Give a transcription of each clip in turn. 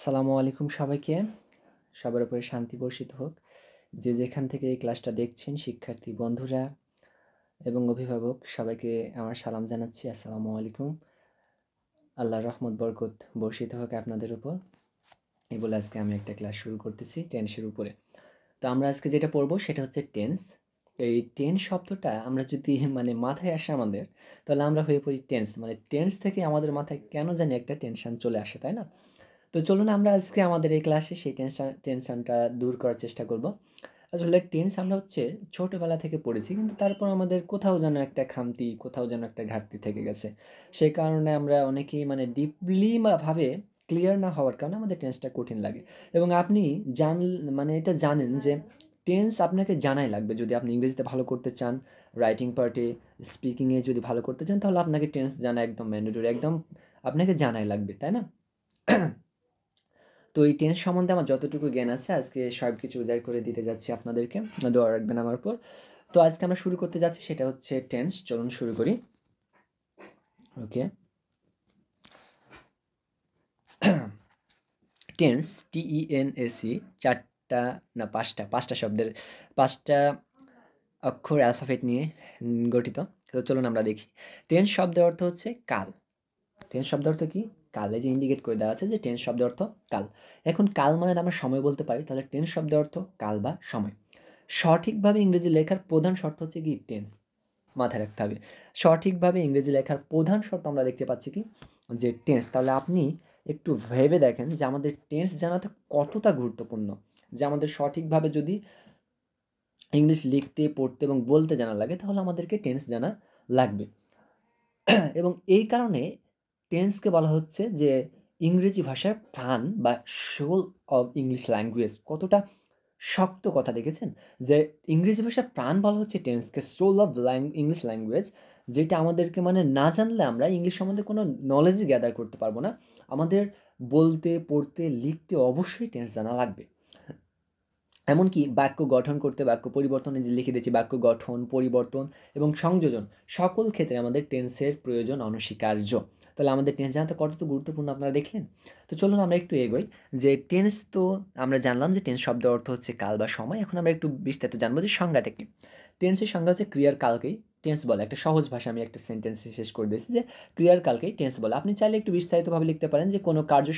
আসসালামু আলাইকুম সবাইকে। সবার উপরে শান্তি বর্ষিত হোক। যে যেখান থেকে এই ক্লাসটা দেখছেন শিক্ষার্থী বন্ধুরা এবং অভিভাবক সবাইকে আমার সালাম জানাচ্ছি। আসসালামু আলাইকুম। আল্লাহর রহমত বরকত বর্ষিত হোক আপনাদের উপর। এই বলে আজকে আমি একটা ক্লাস শুরু করতেছি টেন্সের উপরে। তো আমরা আজকে যেটা পড়বো সেটা হচ্ছে টেন্স। এই টেন্স শব্দটা আমরা যদি মাথায় আসে আমাদের, তাহলে আমরা হয়ে পড়ি টেন্স। টেন্স থেকে আমাদের মাথায় কেন জানি একটা টেনশন চলে আসে, তাই না? তো চলুন আমরা আজকে আমাদের এই ক্লাসে সেই টেনশনটা দূর করার চেষ্টা করব। আসলে টেন্স আমরা ছোটোবেলা থেকে পড়েছি, কিন্তু তারপর আমাদের কোথাও যেন একটা খামতি, কোথাও যেন একটা ঘাটতি থেকে গেছে। সেই কারণে আমরা অনেকেই ডিপলি ভাবে ক্লিয়ার না হওয়ার কারণে আমাদের টেন্সটা কঠিন লাগে। এবং আপনি জান এটা জানেন যে টেন্স আপনাকে জানাই লাগবে। যদি আপনি ইংরেজিতে ভালো করতে চান, রাইটিং পার্টে, স্পিকিংয়ে যদি ভালো করতে চান, তাহলে আপনাকে টেন্স জানা একদম ম্যান্ডেটরি, একদম আপনাকে জানাই লাগবে, তাই না? তো এই টেন্স সম্বন্ধে আমার যতটুকু জ্ঞান আছে আজকে সব কিছু উজাড় করে দিতে যাচ্ছি আপনাদেরকে। দোয়া রাখবেন আমার উপর। তো আজকে আমরা শুরু করতে যাচ্ছি, সেটা হচ্ছে টেন্স। চলুন শুরু করি। ওকে। টেন্স, TENSE, চারটা না পাঁচটা শব্দের, পাঁচটা অক্ষর অ্যালফাবেট নিয়ে গঠিত। তো চলুন আমরা দেখি। টেন্স শব্দের অর্থ হচ্ছে কাল। টেন্স শব্দের অর্থ কি? কাল। এই যে ইন্ডিকেট করে দেওয়া আছে যে টেন্স শব্দের অর্থ কাল। এখন কাল মানে আমরা সময় বলতে পারি, তাহলে টেন্স শব্দের অর্থ কাল বা সময়। সঠিকভাবে ইংরেজি লেখার প্রধান শর্ত হচ্ছে কি? টেন্স। মাথায় রাখতে হবে। সঠিকভাবে ইংরেজি লেখার প্রধান শর্ত আমরা দেখতে পাচ্ছি কি? যে টেন্স। তাহলে আপনি একটু ভেবে দেখেন যে আমাদের টেন্স জানাটা কতটা গুরুত্বপূর্ণ। যে আমাদের সঠিকভাবে যদি ইংলিশ লিখতে, পড়তে এবং বলতে জানা লাগে, তাহলে আমাদেরকে টেন্স জানা লাগবে। এবং এই কারণে টেন্সকে বলা হচ্ছে যে ইংরেজি ভাষার প্রাণ বা সোল অফ ইংলিশ ল্যাঙ্গুয়েজ। কতটা শক্ত কথা, দেখেছেন? যে ইংরেজি ভাষার প্রাণ বলা হচ্ছে টেন্সকে, সোল অফ ইংলিশ ল্যাঙ্গুয়েজ। যেটা আমাদেরকে না জানলে আমরা ইংলিশ সম্বন্ধে কোনো নলেজই গ্যাদার করতে পারবো না। আমাদের বলতে, পড়তে, লিখতে অবশ্যই টেন্স জানা লাগবে। এমনকি বাক্য গঠন করতে, বাক্য পরিবর্তনে যে লিখে দিয়েছি, বাক্য গঠন, পরিবর্তন এবং সংযোজন সকল ক্ষেত্রে আমাদের টেন্সের প্রয়োজন অনস্বীকার্য। তাহলে আমাদের টেন্স জানাতে কতটা গুরুত্বপূর্ণ আপনারা দেখলেন। তো চলুন আমরা একটু এগোই। যে টেন্স তো আমরা জানলাম যে টেন্স শব্দের অর্থ হচ্ছে কাল বা সময়। এখন আমরা একটু বিস্তারিত জানবো যে সংজ্ঞাটা কি। টেন্সের সংজ্ঞা হচ্ছে ক্রিয়ার কালকেই টেন্স বলে। একটা সহজ ভাষা আমি একটা সেন্টেন্সে শেষ করে দিয়েছি যে ক্রিয়ার কালকেই টেন্স বলে। আপনি চাইলে একটু বিস্তারিতভাবে লিখতে পারেন যে কোনো কার্য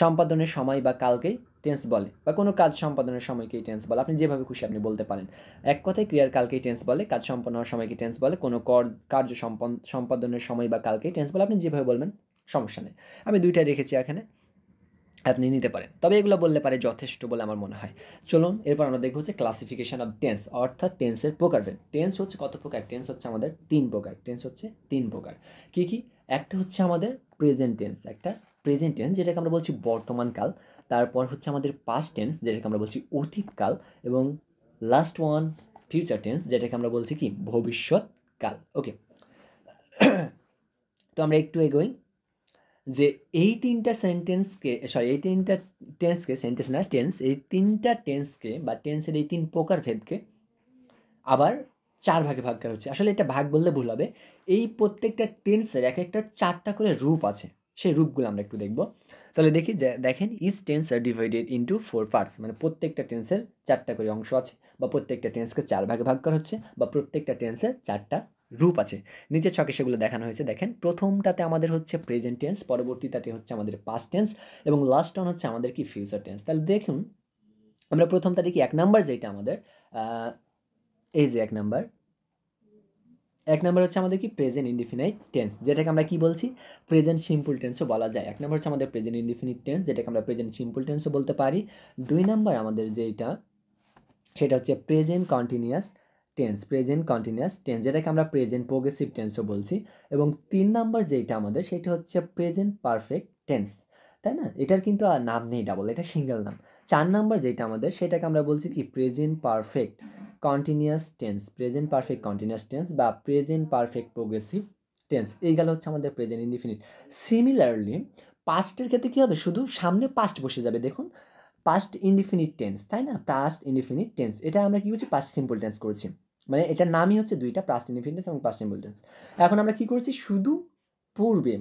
সম্পাদনের সময় বা কালকেই টেন্স বলে, বা কোনো কাজ সম্পাদনের সময়কেই টেন্স বলে। আপনি যেভাবে খুশি আপনি বলতে পারেন। এক কথায় ক্রিয়ার কালকেই টেন্স বলে, কাজ সম্পন্ন হওয়ার সময়কে টেন্স বলে, কোনো কার্য সম্পাদনের সময় বা কালকেই টেন্স বলে। আপনি যেভাবে বলবেন সমস্যা নেই। আমি দুইটাই রেখেছি এখানে, আপনি নিতে পারেন। তবে এগুলো বললে পারে যথেষ্ট বলে আমার মনে হয়। চলুন এরপর আমরা দেখব হচ্ছে ক্লাসিফিকেশন অফ টেন্স, অর্থাৎ টেন্সের প্রকারভেদ। টেন্স হচ্ছে কত প্রকার? টেন্স হচ্ছে আমাদের তিন প্রকার। টেন্স হচ্ছে তিন প্রকার। কি কি? একটা হচ্ছে আমাদের প্রেজেন্ট টেন্স, একটা প্রেজেন্ট টেন্স যেটাকে আমরা বলছি বর্তমানকাল। তারপর হচ্ছে আমাদের পাস্ট টেন্স যেটাকে আমরা বলছি অতীতকাল। এবং লাস্ট ওয়ান ফিউচার টেন্স যেটাকে আমরা বলছি কি? ভবিষ্যৎকাল। ওকে। তো আমরা একটু এগোই। যে এই তিনটা টেন্সকে, সেন্টেন্স না টেন্স, এই তিনটা টেন্সকে বা টেন্সের এই তিন প্রকার ভেদকে আবার চার ভাগে ভাগ করা হচ্ছে। আসলে এটা ভাগ বললে ভুল হবে। এই প্রত্যেকটা টেন্সের এক একটা চারটা করে রূপ আছে। সেই রূপগুলো আমরা একটু দেখব। তাহলে দেখি যে দেখেন, ইচ টেন্স আর ডিভাইডেড ইন্টু 4 পার্টস। প্রত্যেকটা টেন্সের চারটা করে অংশ আছে, বা প্রত্যেকটা টেন্সকে চার ভাগে ভাগ করা হচ্ছে, বা প্রত্যেকটা টেন্সের চারটা রূপ আছে। নিচের ছকে সেগুলো দেখানো হয়েছে। দেখেন, প্রথমটাতে আমাদের হচ্ছে প্রেজেন্ট টেন্স, পরবর্তীটাতে হচ্ছে আমাদের পাস্ট টেন্স, এবং লাস্ট ওয়ান হচ্ছে আমাদের কি? Future tense. তাহলে দেখুন, আমরা প্রথমটা দেখি। এক নাম্বার যেটা আমাদের, এই যে এক নাম্বার হচ্ছে আমাদের কি? প্রেজেন্ট ইনডিফিনাইট টেন্স, যেটাকে আমরা কি বলছি? প্রেজেন্ট সিম্পল টেন্সও বলা যায়। এক নাম্বার হচ্ছে আমাদের প্রেজেন্ট ইনডিফিনিট টেন্স, যেটাকে আমরা প্রেজেন্ট সিম্পল টেন্সও বলতে পারি। দুই নাম্বার আমাদের যেটা, সেটা হচ্ছে present continuous tense, present continuous tense, যেটাকে আমরা প্রেজেন্ট প্রোগ্রেসিভ টেন্সও বলছি। এবং তিন নাম্বার যেটা আমাদের, সেটা হচ্ছে প্রেজেন্ট পারফেক্ট টেন্স, তাই না? এটার কিন্তু আর নাম নেই ডাবল, এটা সিঙ্গেল নাম। চার নাম্বার যেটা আমাদের, সেটাকে আমরা বলছি কি? Present perfect continuous tense, present perfect continuous tense বা প্রেজেন্ট পারফেক্ট প্রোগ্রেসিভ টেন্স। এইগুলো হচ্ছে আমাদের প্রেজেন্ট ইনডিফিনিট। সিমিলারলি পাস্টের ক্ষেত্রে কী হবে? শুধু সামনে পাস্ট বসে যাবে। দেখুন, পাস্ট ইনডিফিনিট টেন্স, তাই না? পাস্ট ইনডিফিনিট টেন্স, এটা আমরা কি করছি? পাস্ট সিম্পল টেন্স করেছি। এটার নামই হচ্ছে দুইটা, পাস্ট ইনডিফিনিট টেন্স এবং পাস্ট সিম্পল টেন্স। এখন আমরা কি করেছি? শুধু পূর্বে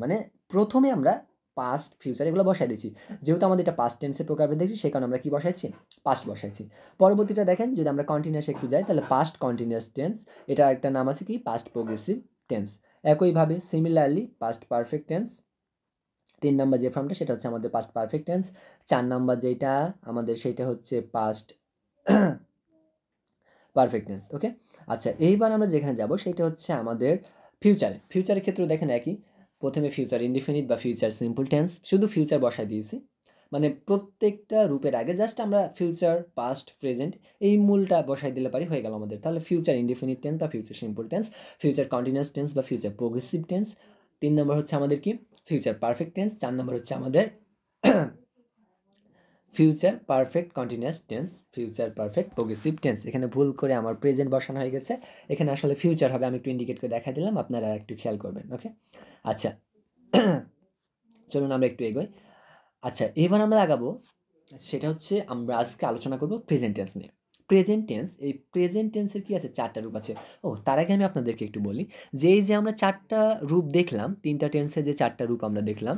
প্রথমে আমরা পাস্ট, ফিউচার এগুলো বসাই দিয়েছি। যেহেতু আমাদের এটা পাস্ট টেন্সের প্রকারভেদ দেখছি, সেই কারণে আমরা কি বসাইছি? পাস্ট বসাইছি। পরবর্তীটা দেখেন, যদি আমরা কন্টিনিউয়াস একটু যাই, তাহলে পাস্ট কন্টিনিউয়াস টেন্স, এটা একটা নাম আছে কি? Past progressive tense. একইভাবে similarly past perfect tense, 3 number যে ফর্মটা সেটা হচ্ছে আমাদের পাস্ট পারফেক্ট টেন্স। 4 নাম্বার যেটা আমাদের সেটা হচ্ছে পাস্ট পারফেক্ট টেন্স। ওকে, আচ্ছা এইবার আমরা যেখানে যাব সেটা হচ্ছে আমাদের ফিউচারে। ফিউচারের ক্ষেত্রেও দেখেন একই, প্রথমে ফিউচার ইনডিফিনিট বা ফিউচার সিম্পল টেন্স, শুধু ফিউচার বসায় দিয়েছি। মানে প্রত্যেকটা রূপের আগে জাস্ট আমরা ফিউচার, পাস্ট, প্রেজেন্ট এই মূলটা বসাই দিলে পারি, হয়ে গেল আমাদের। তাহলে ফিউচার ইনডিফিনিট টেন্স বা future simple tense, future continuous tense বা ফিউচার প্রোগ্রেসিভ টেন্স। 3 নম্বর হচ্ছে আমাদের কি? Future perfect tense. 4 নম্বর হচ্ছে আমাদের future perfect continuous tense, future perfect progressive tense. এখানে ভুল করে আমার প্রেজেন্ট বসানো হয়ে গেছে, এখানে আসলে ফিউচার হবে। আমি একটু ইন্ডিকেট করে দেখা দিলাম, আপনারা একটু খেয়াল করবেন। ওকে, আচ্ছা চলুন আমরা একটু এগোই। আচ্ছা এবার আমরা আগাবো, সেটা হচ্ছে আমরা আজকে আলোচনা করব প্রেজেন্ট টেন্স নিয়ে। প্রেজেন্ট টেন্স, এই প্রেজেন্ট টেন্সের কি আছে? 4টা রূপ আছে। ও তার আগে আমি আপনাদেরকে একটু বলি যে এই যে আমরা 4টা রূপ দেখলাম, 3টা টেন্সের যে 4টা রূপ আমরা দেখলাম,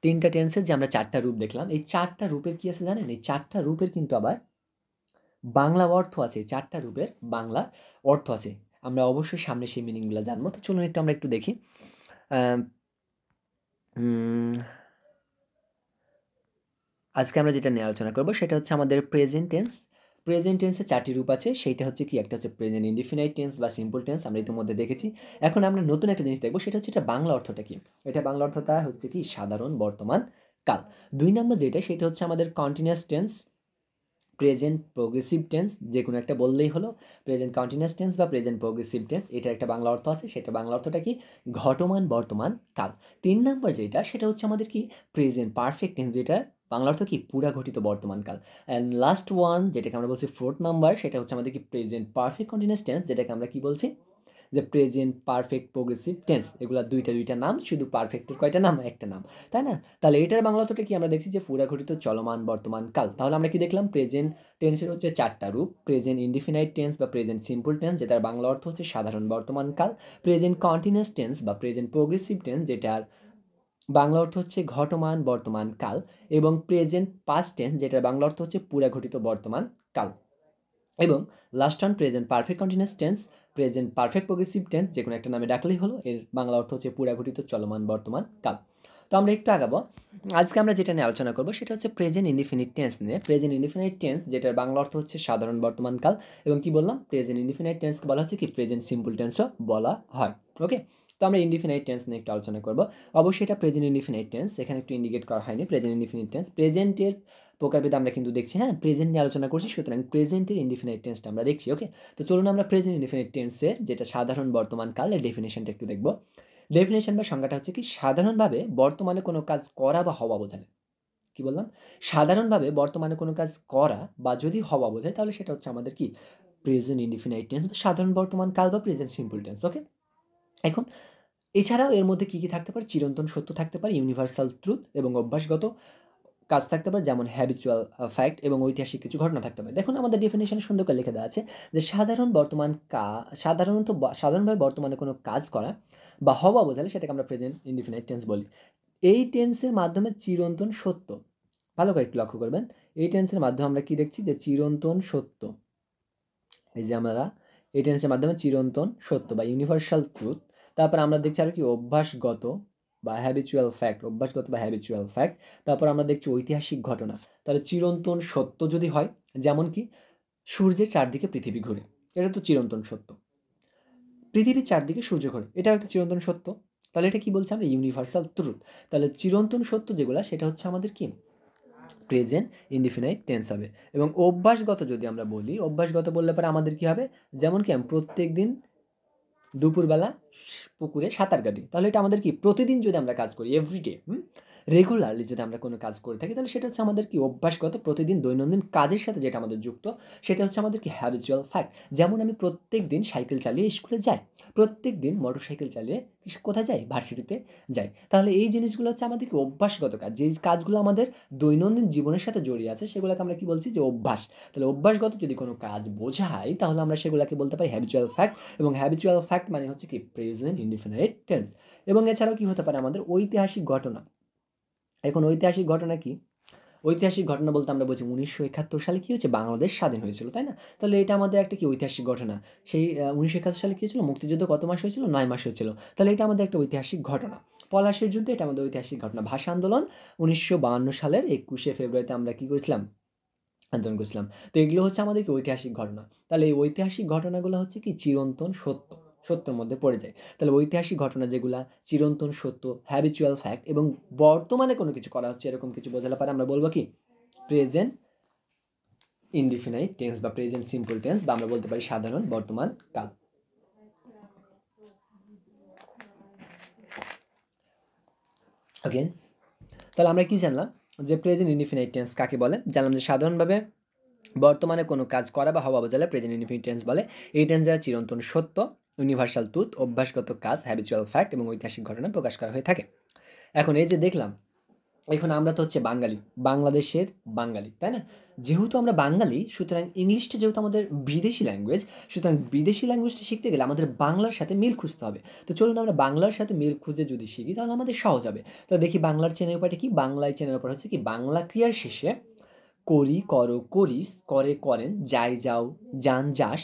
3টা টেন্সের যে আমরা 4টা রূপ দেখলাম, এই 4টা রূপের কি আছে জানেন? এই 4টা রূপের কিন্তু আবার বাংলা অর্থ আছে। 4টা রূপের বাংলা অর্থ আছে। আমরা অবশ্যই সামনে সেই মিনিংগুলো জানবো। তো চলুন একটু আমরা একটু দেখি। আজকে আমরা যেটা নিয়ে আলোচনা করব সেটা হচ্ছে আমাদের প্রেজেন্ট টেন্স। প্রেজেন্ট টেন্সের 4টি রূপ আছে, সেইটা হচ্ছে কি? একটা হচ্ছে প্রেজেন্ট ইনডিফিনাইট টেন্স বা সিম্পল টেন্স, আমরা ইতিমধ্যে দেখেছি। এখন আমরা নতুন একটা জিনিস দেখবো, সেটা হচ্ছে এটা বাংলা অর্থটা কি? এটা বাংলা অর্থটা হচ্ছে কি? সাধারণ বর্তমান কাল। 2 নম্বর যেটা, সেটা হচ্ছে আমাদের continuous tense, present progressive tense, যে কোনো একটা বললেই হলো। প্রেজেন্ট কন্টিনিউয়াস টেন্স বা প্রেজেন্ট প্রোগ্রেসিভ টেন্স, এটার একটা বাংলা অর্থ আছে, সেটা বাংলা অর্থটা কি? ঘটমান বর্তমান কাল। 3 নম্বর যেটা, সেটা হচ্ছে আমাদের কি? প্রেজেন্ট পারফেক্ট টেন্স, যেটার বাংলা অর্থ কি? পুরা ঘটিত বর্তমান কাল। অ্যান্ড লাস্ট ওয়ান যেটাকে আমরা বলছি 4th নাম্বার, সেটা হচ্ছে আমাদের কি? প্রেজেন্ট পারফেক্ট কন্টিনিউয়াস টেন্স, যেটাকে আমরা কি বলছি? যে প্রেজেন্ট পারফেক্ট প্রোগ্রেসিভ টেন্স। এগুলা দুইটা নাম, শুধু পারফেক্টের কয়টা নাম? একটা নাম, তাই না? তাহলে এটার বাংলা অর্থটা কি? আমরা দেখছি যে পুরা ঘটিত চলমান বর্তমান কাল। তাহলে আমরা কি দেখলাম? প্রেজেন্ট টেন্সের হচ্ছে 4টা রূপ, প্রেজেন্ট ইনডিফিনাইট টেন্স বা প্রেজেন্ট সিম্পল টেন্স, যেটার বাংলা অর্থ হচ্ছে সাধারণ বর্তমান কাল। প্রেজেন্ট কন্টিনিউয়াস টেন্স বা প্রেজেন্ট প্রোগ্রেসিভ টেন্স, যেটার বাংলা অর্থ হচ্ছে ঘটমান বর্তমান কাল। এবং প্রেজেন্ট পাস্ট টেন্স, যেটার বাংলা অর্থ হচ্ছে পুরা ঘটিত বর্তমান কাল। এবং last one present perfect continuous tense, present perfect progressive tense, যে কোনো একটা নামে ডাকলেই হলো। এর বাংলা অর্থ হচ্ছে পুরা ঘটিত চলমান বর্তমান কাল। তো আমরা একটু আগাবো। আজকে আমরা যেটা নিয়ে আলোচনা করবো সেটা হচ্ছে প্রেজেন্ট ইনডিফিনিট টেন্স নিয়ে। প্রেজেন্ট ইনডিফিনিট টেন্স, যেটার বাংলা অর্থ হচ্ছে সাধারণ বর্তমান কাল। এবং কি বললাম? প্রেজেন্ট ইনডিফিনিট টেন্সকে বলা হচ্ছে কি? প্রেজেন্ট সিম্পল টেন্সও বলা হয়। ওকে, তো আমরা ইনডিফিনাইট টেন্স নিয়ে একটু আলোচনা করবো। অবশ্যই এটা প্রেজেন্ট ইনডিফিনাইট টেন্স, এখানে একটু ইন্ডিকেট করা হয়নি। প্রেজেন্ট ইনডিফিনিট টেন্স, প্রেজেন্টের প্রকারভেদ আমরা কিন্তু দেখছি। হ্যাঁ, প্রেজেন্ট নিয়ে আলোচনা করছি, সুতরাং প্রেজেন্টের ইনডিফিনাইট টেন্সটা আমরা দেখছি। ওকে, তো চলুন আমরা প্রেজেন্ট ইনডিফিনাইট টেন্সের যেটা সাধারণ বর্তমান কাল, এর ডেফিনেশনটা একটু দেখব। ডেফিনেশন বা সংজ্ঞাটা হচ্ছে কি? সাধারণভাবে বর্তমানে কোনো কাজ করা বা হওয়া বোঝায়। কি বললাম? সাধারণভাবে বর্তমানে কোনো কাজ করা বা যদি হওয়া বোঝায়, তাহলে সেটা হচ্ছে আমাদের কি? প্রেজেন্ট ইনডিফিনাইট টেন্স বা সাধারণ বর্তমান কাল বা প্রেজেন্ট সিম্পল টেন্স। ওকে, এখন এছাড়াও এর মধ্যে কি থাকতে পারে? চিরন্তন সত্য থাকতে পারে, ইউনিভার্সাল ট্রুথ এবং অভ্যাসগত কাজ থাকতে পারে, যেমন হ্যাবিচুয়াল ফ্যাক্ট, এবং ঐতিহাসিক কিছু ঘটনা থাকতে পারে। দেখুন আমাদের ডেফিনেশনে সুন্দর করে লিখে দেওয়া আছে যে সাধারণভাবে বর্তমানে কোনো কাজ করা বা হওয়া বোঝালে সেটাকে আমরা প্রেজেন্ট ইনডিফিনাইট টেন্স বলি। এই টেন্সের মাধ্যমে চিরন্তন সত্য, ভালো করে একটু লক্ষ্য করবেন, এই টেন্সের মাধ্যমে আমরা কি দেখছি? যে চিরন্তন সত্য। এই যে আমরা এই টেন্সের মাধ্যমে চিরন্তন সত্য বা ইউনিভার্সাল ট্রুথ, তারপর আমরা দেখছি আরো কি? অভ্যাসগত বা হ্যাবিচুয়াল ফ্যাক্ট, অভ্যাসগত বা হ্যাবিচুয়াল ফ্যাক্ট। তারপর আমরা দেখছি ঐতিহাসিক ঘটনা। তাহলে চিরন্তন সত্য যদি হয়, যেমন কি? সূর্যের চারদিকে পৃথিবী ঘুরে, এটা তো চিরন্তন সত্য। পৃথিবীর চারদিকে সূর্য ঘোরে, এটাও একটা চিরন্তন সত্য। তাহলে এটা কি বলছে? আমরা ইউনিভার্সাল ট্রুথ। তাহলে চিরন্তন সত্য যেগুলা, সেটা হচ্ছে আমাদের কি? প্রেজেন্ট ইনডিফিনাইট টেন্স হবে। এবং অভ্যাসগত যদি আমরা বলি, অভ্যাসগত বললে পরে আমাদের কি হবে? যেমন কি? আমি প্রত্যেকদিন দুপুরবেলা পুকুরে সাঁতার কাটি, তাহলে এটা আমাদের কি? প্রতিদিন যদি আমরা কাজ করি, এভরিডে, রেগুলারলি যদি আমরা কোনো কাজ করে থাকি, তাহলে সেটা হচ্ছে আমাদের কি? অভ্যাসগত, প্রতিদিন দৈনন্দিন কাজের সাথে যেটা আমাদের যুক্ত, সেটা হচ্ছে আমাদের কি? Habitual fact. যেমন আমি প্রত্যেক দিন সাইকেল চালিয়ে স্কুলে যাই, প্রত্যেক দিন মোটর সাইকেল চালিয়ে কোথায় যাই? ভার্সিটিতে যাই। তাহলে এই জিনিসগুলো হচ্ছে আমাদের কি? অভ্যাসগত কাজ। যে কাজগুলো আমাদের দৈনন্দিন জীবনের সাথে জড়িয়ে আছে, সেগুলোকে আমরা কি বলছি? যে অভ্যাস। তাহলে অভ্যাসগত যদি কোনো কাজ বোঝাই, তাহলে আমরা সেগুলোকে বলতে পারি হ্যাবিচুয়াল ফ্যাক্ট। এবং হ্যাবিচুয়াল ফ্যাক্ট মানে হচ্ছে কি? Present indefinite tense. এবং এছাড়াও কি হতে পারে আমাদের ঐতিহাসিক ঘটনা। এখন ঐতিহাসিক ঘটনা কি? ঐতিহাসিক ঘটনা বলতে আমরা বলছি 1971 সালে কী হয়েছে, বাংলাদেশ স্বাধীন হয়েছিল, তাই না? তাহলে এটা আমাদের একটা কি ঐতিহাসিক ঘটনা। সেই 1971 সালে কী হয়েছিল, মুক্তিযুদ্ধ কত মাস হয়েছিল, 9 মাস হয়েছিল। তাহলে এটা আমাদের একটা ঐতিহাসিক ঘটনা। পলাশের যুদ্ধ, এটা আমাদের ঐতিহাসিক ঘটনা। ভাষা আন্দোলন 1952 সালের 21শে ফেব্রুয়ারিতে আমরা কী করেছিলাম, আন্দোলন করেছিলাম। তো এগুলো হচ্ছে আমাদের কি ঐতিহাসিক ঘটনা। তাহলে এই ঐতিহাসিক ঘটনাগুলো হচ্ছে কি চিরন্তন সত্য, সত্যর মধ্যে পড়ে যায়। তাহলে ঐতিহাসিক ঘটনা যেগুলা চিরন্তন সত্য, হ্যাবিচুয়াল ফ্যাক্ট এবং বর্তমানে কোনো কিছু করা হচ্ছে এরকম কিছু বোঝালে পারে আমরা বলবো কি প্রেজেন্ট ইনডিফিনাইট টেন্স বা প্রেজেন্ট সিম্পল টেন্স, বা আমরা বলতে পারি সাধারণ বর্তমান কাল। ওকে, তাহলে আমরা কি জানলাম যে প্রেজেন্ট ইনডিফিনাইট টেন্স কাকে বলে। জানলাম যে সাধারণভাবে বর্তমানে কোনো কাজ করা বা হওয়া বোঝালে প্রেজেন্ট ইনডিফিনিট টেন্স বলে। এই টেন্স দ্বারা চিরন্তন সত্য, ইউনিভার্সাল ট্রুথ, অভ্যাসগত কাজ, হ্যাবিচুয়াল ফ্যাক্ট এবং ঐতিহাসিক ঘটনা প্রকাশ করা হয়ে থাকে। এখন এই যে দেখলাম, এখন আমরা তো হচ্ছে বাঙালি, বাংলাদেশের বাঙালি, তাই না? যেহেতু আমরা বাঙালি, সুতরাং ইংলিশটা যেহেতু আমাদের বিদেশি ল্যাঙ্গুয়েজ, সুতরাং বিদেশি ল্যাঙ্গুয়েজটা শিখতে গেলে আমাদের বাংলার সাথে মিল খুঁজতে হবে। তো চলুন আমরা বাংলার সাথে মিল খুঁজে যদি শিখি তাহলে আমাদের সহজ হবে। তো দেখি বাংলার চেনের উপায়টা কি। বাংলায় চেনের উপায় হচ্ছে কি, বাংলা ক্রিয়ার শেষে করি, করো, করিস, করে, করেন, যাই, যাও, যান, যাস,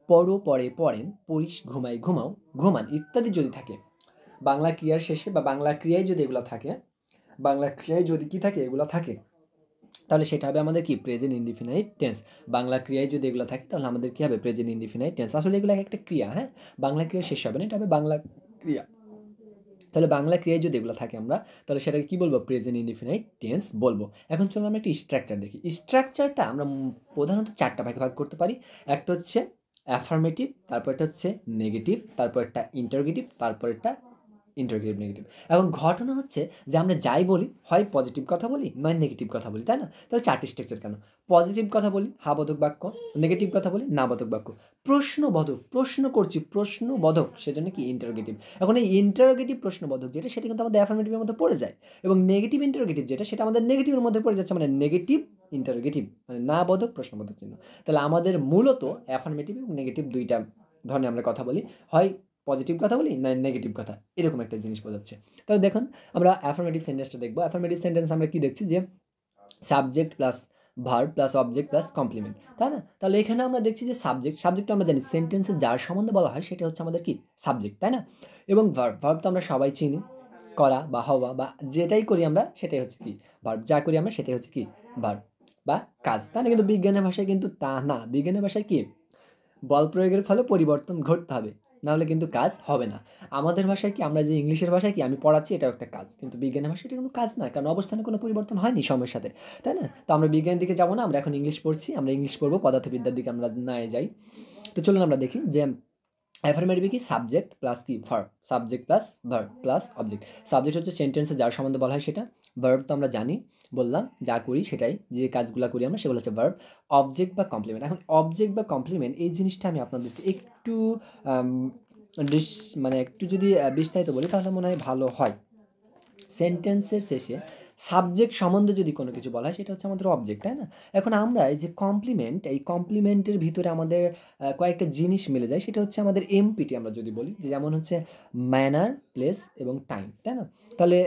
পড়ো, পড়ে, পড়েন, পড়িস, ঘুমাই, ঘুমাও, ঘুমান ইত্যাদি যদি থাকে বাংলা ক্রিয়ার শেষে, বা বাংলা ক্রিয়ায় যদি এগুলো থাকে, বাংলা ক্রিয়ায় যদি কি থাকে, এগুলো থাকে, তাহলে সেটা হবে আমাদের কি প্রেজেন্ট ইনডিফিনাইট টেন্স। বাংলা ক্রিয়ায় যদি এগুলো থাকে তাহলে আমাদের কি হবে প্রেজেন্ট ইনডিফিনাইট টেন্স। আসলে এগুলো একটা ক্রিয়া, হ্যাঁ, বাংলা ক্রিয়া শেষ হবে না, এটা হবে বাংলা ক্রিয়া। তাহলে বাংলা ক্রিয়ায় যদি এগুলো থাকে আমরা, তাহলে সেটাকে কী বলবো, প্রেজেন্ট ইনডিফিনাইট টেন্স বলবো। এখন চলো আমরা একটা স্ট্রাকচার দেখি। স্ট্রাকচারটা আমরা প্রধানত 4টা ভাগে ভাগ করতে পারি। একটা হচ্ছে অ্যাফার্মেটিভ, তারপর একটা হচ্ছে নেগেটিভ, তারপর একটা ইন্টারোগেটিভ, তারপর একটা ইন্টারোগেটিভ নেগেটিভ। এখন ঘটনা হচ্ছে যে আমরা যাই বলি, হয় পজিটিভ কথা বলি, নয় নেগেটিভ কথা বলি, তাই না? তাহলে 4টি স্ট্রাকচার কেন? পজিটিভ কথা বলি হ্যাবোধক বাক্য, নেগেটিভ কথা বলি নাবোধক বাক্য, প্রশ্নবোধক, প্রশ্ন করছি, প্রশ্নবোধক, সেজন্য কি ইন্টারোগেটিভ। এখন এই ইন্টারোগেটিভ প্রশ্নবোধক যেটা, সেটা কিন্তু আমাদের অ্যাফার্মেটিভের মধ্যে পড়ে যায়, এবং নেগেটিভ ইন্টারোগেটিভ যেটা, সেটা আমাদের নেগেটিভের মধ্যে পড়ে যাচ্ছে, মানে নেগেটিভ ইন্টারোগেটিভ, মানে না বোধক প্রশ্নবোধক চিহ্ন। তাহলে আমাদের মূলত অ্যাফার্মেটিভ এবং নেগেটিভ দুইটা ধরনের আমরা কথা বলি, হয় পজিটিভ কথা বলি না নেগেটিভ কথা, এরকম একটা জিনিস বোঝাচ্ছে। তাহলে দেখুন আমরা অ্যাফার্মেটিভ সেন্টেন্সটা দেখবো। অ্যাফার্মেটিভ সেন্টেন্স আমরা কি দেখছি, যে subject plus verb plus object plus complement, তাই না? তাহলে এখানে আমরা দেখছি যে সাবজেক্ট আমরা জানি সেন্টেন্সে যার সম্বন্ধে বলা হয় সেটা হচ্ছে আমাদের কি সাবজেক্ট, তাই না? এবং ভার্ব তো আমরা সবাই চিনি, করা বা হওয়া বা যেটাই করি আমরা সেটাই হচ্ছে কি ভার্ব, যা করি আমরা সেটাই হচ্ছে কি ভার্ব বা কাজ, তাই না? কিন্তু বিজ্ঞানের ভাষায় কিন্তু তা না। বিজ্ঞানের ভাষায় কি বল প্রয়োগের ফলে পরিবর্তন ঘটতে হবে, নাহলে কিন্তু কাজ হবে না। আমাদের ভাষায় কি, আমরা যে ইংলিশের ভাষায় কি আমি পড়াচ্ছি, এটাও একটা কাজ, কিন্তু বিজ্ঞানের ভাষায় এটা কোনো কাজ না, কারণ অবস্থানে কোনো পরিবর্তন হয়নি সময়ের সাথে, তাই না? তো আমরা বিজ্ঞানের দিকে যাবো না, আমরা এখন ইংলিশ পড়ছি, আমরা ইংলিশ পড়বো, পদার্থবিদ্যার দিকে আমরা না যাই। তো চলুন আমরা দেখি যে অ্যাফার্মেটিভ কি সাবজেক্ট প্লাস কি verb, subject plus verb plus object. Subject হচ্ছে সেন্টেন্সে যার সম্বন্ধে বলা হয় সেটা, ভার্ব তো আমরা জানি, বললাম যা করি সেটাই, যে কাজগুলো করি আমরা সেগুলো হচ্ছে ভার্ব। অবজেক্ট বা কমপ্লিমেন্ট, এখন অবজেক্ট বা কমপ্লিমেন্ট এই জিনিসটা আমি আপনাদেরকে একটু আম, মানে একটু যদি বিস্তারিত বলি তাহলে মনে হয় ভালো হয়। সেন্টেন্সের শেষে সাবজেক্ট সম্বন্ধে যদি কোনো কিছু বলা হয় সেটা হচ্ছে আমাদের অবজেক্ট, তাই না? এখন আমরা এই যে কমপ্লিমেন্ট, এই কমপ্লিমেন্টের ভিতরে আমাদের কয়েকটা জিনিস মিলে যায়, সেটা হচ্ছে আমাদের এমপিটি আমরা যদি বলি, যে যেমন হচ্ছে ম্যানার, প্লেস এবং টাইম, তাই না? তাহলে